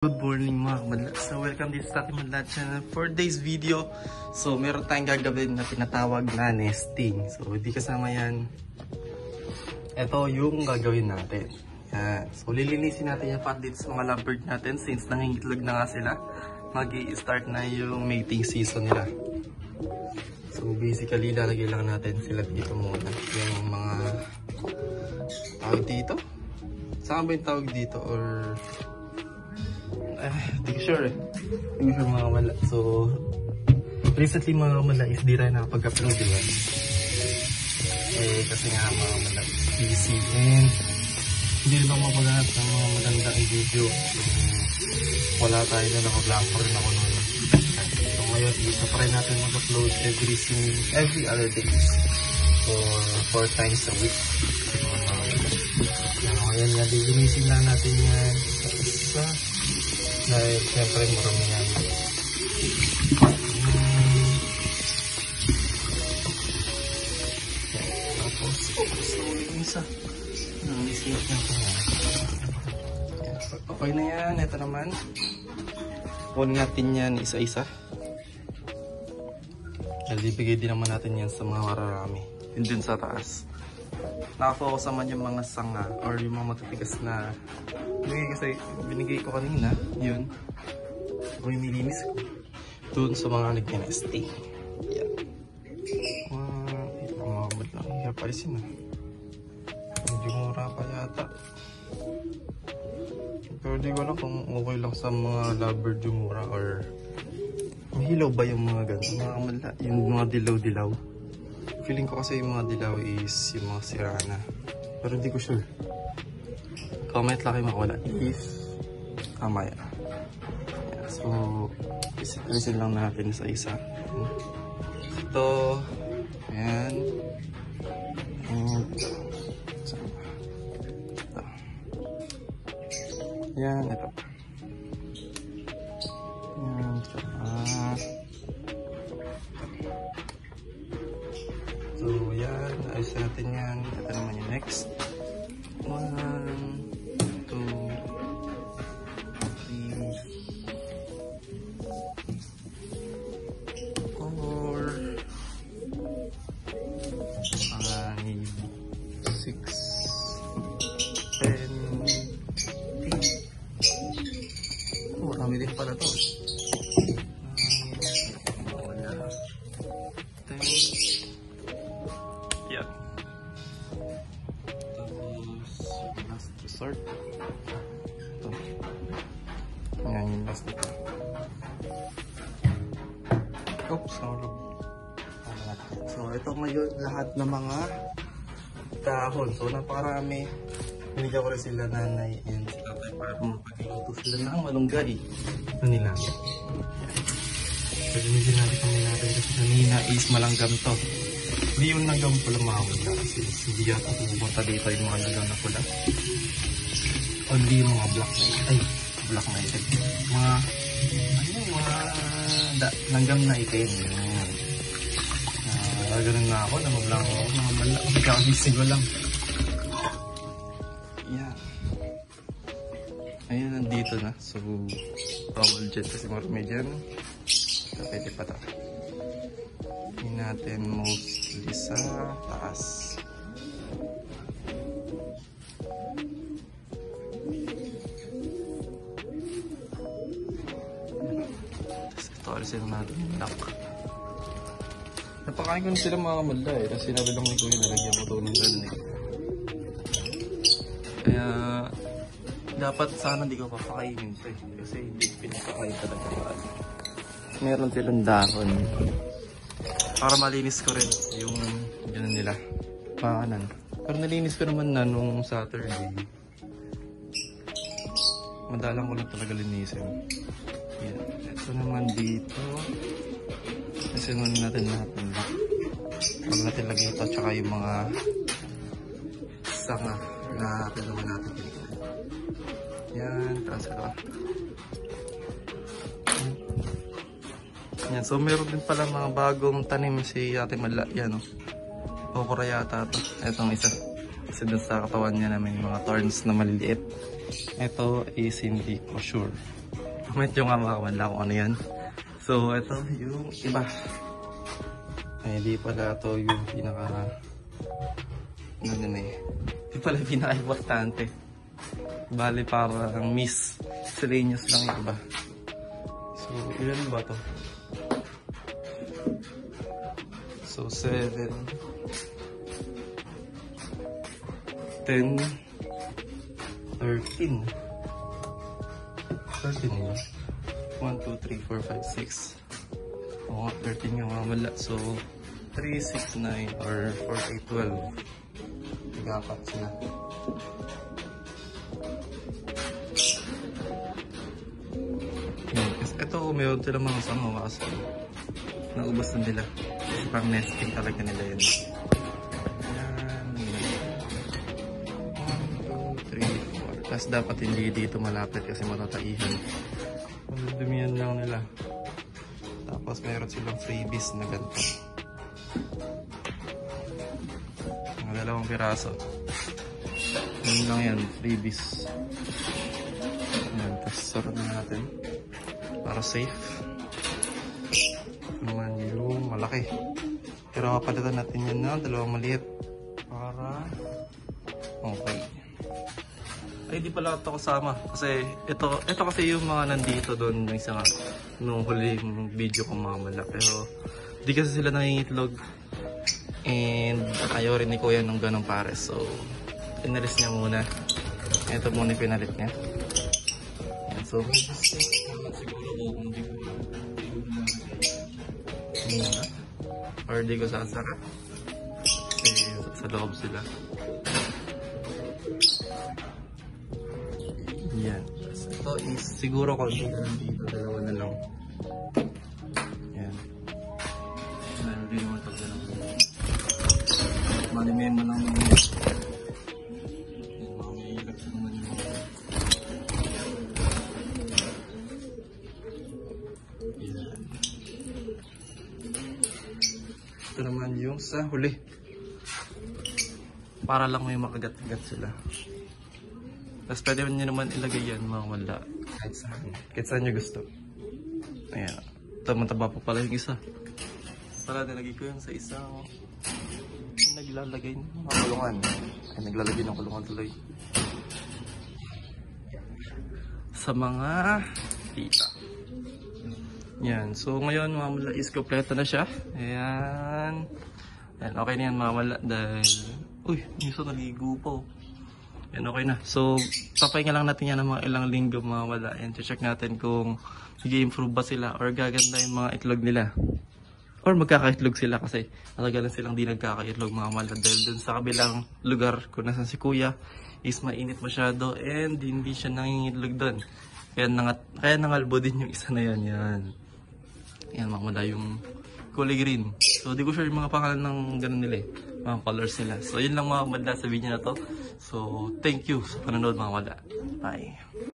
Good morning mga kamadla. So welcome to sa ating Madla channel for today's video. So meron tayong gagawin na tinatawag na nesting. So hindi kasama yan. Ito yung gagawin natin. Yan. So lilinisin natin yung pat dito sa mga lovebird natin since nangingitlog na nga sila. Mag-i-start na yung mating season nila. So basically lalagay lang natin sila dito muna. Yung mga tawag dito? Saan ba yung tawag dito or... hindi ko sure eh. Hindi ko sure mga kamala. So, recently mga kamala is di rin nakapag-upload yun. Kasi nga mga kamala is busy and hindi rin ako mapaghanap ng mga magandang video. So, wala tayo na naka-vlog rin ako noon. So, ngayon, isa pa rin natin mag-upload every other days. For 4 times a week. Ngayon nga, lilinisin lang natin yan sa dahil siyempre marami yan. Tapos, slowly isa. Nangisip niya ito nga. Okay na yan. Ito naman. Kunin natin yan isa-isa. Dahil ibigay din naman natin yan sa mga mararami. Yun dun sa taas. Nakafocus naman yung mga sanga or yung mga matutigas na kasi binigay ko kanina, yun. Ako yung nilinis ko. Doon sa mga nag-nesting. Yan. Ito mga kamad lang. Kaya palisin na. Medyo mura pa yata. Pero di ko alam kung okay lang sa mga lovebird yung mura or mahilaw ba yung mga ganun. Mga kamad lang. Yung mga dilaw-dilaw. Feeling ko kasi yung mga dilaw is yung mga sirana. Pero hindi ko sure. Comment lang kayo makawala if tama yan. So, listen lang natin sa isa. Ito. Ayan. And ito. Ayan, ito. Ayan, so, yan. Ayos natin yan. Ito naman yung next. 1, 2, 3, 4, 5, 6, 10, 8. Marami din pala to. 10. Yan. Sort. Ito. Ayan yung last nito. Oops, nahulog. So, ito ngayon lahat ng mga dahon. So, napakarami. Binigyan ko rin sila nanay and si tatay para mapagluto sila ng malunggay. Ito nila. So, gamitin natin kasi kanina is malanggam to. Hindi yung langgam pula mga kasi hindi yata pumunta dito yung mga langgam na pula. Only yung mga black knight. Ay, black knight. Mga, langgam na itim. Ganun na ako, namablang ako. Mga malak, magkakagising ko lang. Yan. Ayun, nandito na. So, bawal dyan kasi marami dyan. Pwede pa ito. Hindi natin mostly sa taas. Alisin natin yung lock. Napakain ko na sila mga kamadla eh. Kasi sinabi lang ni Kuya nalagyan mo ito ng ganun eh. Kaya dapat sana hindi ko papakainin ito eh. Kasi hindi pinapakain talaga. Meron silang dahon. Para malinis ko rin yung ganun nila. Pakanan. Pero nalinis ko naman na nung Saturday. Madalang ko lang talaga linisin. Yan. Ito naman dito. Kasi naman natin lahat ng lock. Huwag natin lagyan ito tsaka yung mga sanga na naman natin dito. Yan. Transfer ka. Yan. So meron din pala mga bagong tanim si Ate Madla. Yan o. Okra yata ito. Itong isa. Kasi dun sa katawan niya namin mga thorns na maliliit. Ito is hindi ko sure. Comment nyo nga mga kamala kung ano yan. So, ito yung iba. Ay, di pala ito yung pinaka... Ano din eh. Di pala pinaka-importante. Bali parang miscellaneous lang yung iba. So, ilan ba to? So, 7, 10, 13. 13 yun. 1, 2, 3, 4, 5, 6. Oo nga, 13 yung mamala. So, 3, 6, 9, or 4, 8, 12. Tigapat sila. Kasi ito, mayroon sila mga sangawa. So, naubos na nila. Pang nesting talaga nila yun. Yan. 1, 2, 3, 4. Tapos dapat hindi dito malapit kasi matataihan. Dumiyan lang nila. Tapos mayroon silang freebies na ganito. Mga 2 piraso. Yun lang yan, freebies. Yan, tapos sarap na natin. Para safe. Naman yung malaki. Pero kapalitan natin yan na 2 maliit. Para okay. Ay, di pala ito kasama. Kasi ito kasi yung mga nandito doon ng isa nga nung huling video ko mamala. Pero di kasi sila nangingitlog. And ayaw rin ni Kuya nung ganong pares. So, inalis niya muna. Ito muna yung pinalit niya. Yan, so, siguro kung di ko muna. Or di ko sasara. Kasi sa loob sila. Yan. Ito is siguro konti na lang dito. 2 na lang. Yan. Meron din naman ito. Malimayin mo lang naman. Yan, mamahilap sa naman yun. Yan. Ito naman yung sa huli. Para lang may makagat-gat sila. Tapos pwede nyo naman ilagay yan mga wala. Kahit saan nyo gusto. Ayan. Tama-taba pa pala yung isa. Para nilagay ko yan sa isang naglalagay ng mga kulungan. Ay, naglalagay ng kulungan tuloy. Sa mga tita. Yan. So ngayon mga wala is kompleto na siya. Ayan. Ayan. Okay na yan mga wala dahil... Uy, miso naligo po. Yan, okay na. So, papahinga lang natin yan ng mga ilang linggo mga wala. And check natin kung mag-i-improve ba sila or gaganda yung mga itlog nila. Or magkakaitlog sila kasi talaga lang silang di nagkakaitlog mga wala. Dahil dun sa kabilang lugar kung nasan si Kuya is mainit masyado and hindi siya nangingitlog dun. Kaya nangalbo din yung isa na yan. Yan mga wala yung kulay green. So, di ko sure yung mga pangalan ng ganun nila eh. Mga colors nila. So, yun lang mga wala sa video na to. So, thank you sa panonood mga wala. Bye.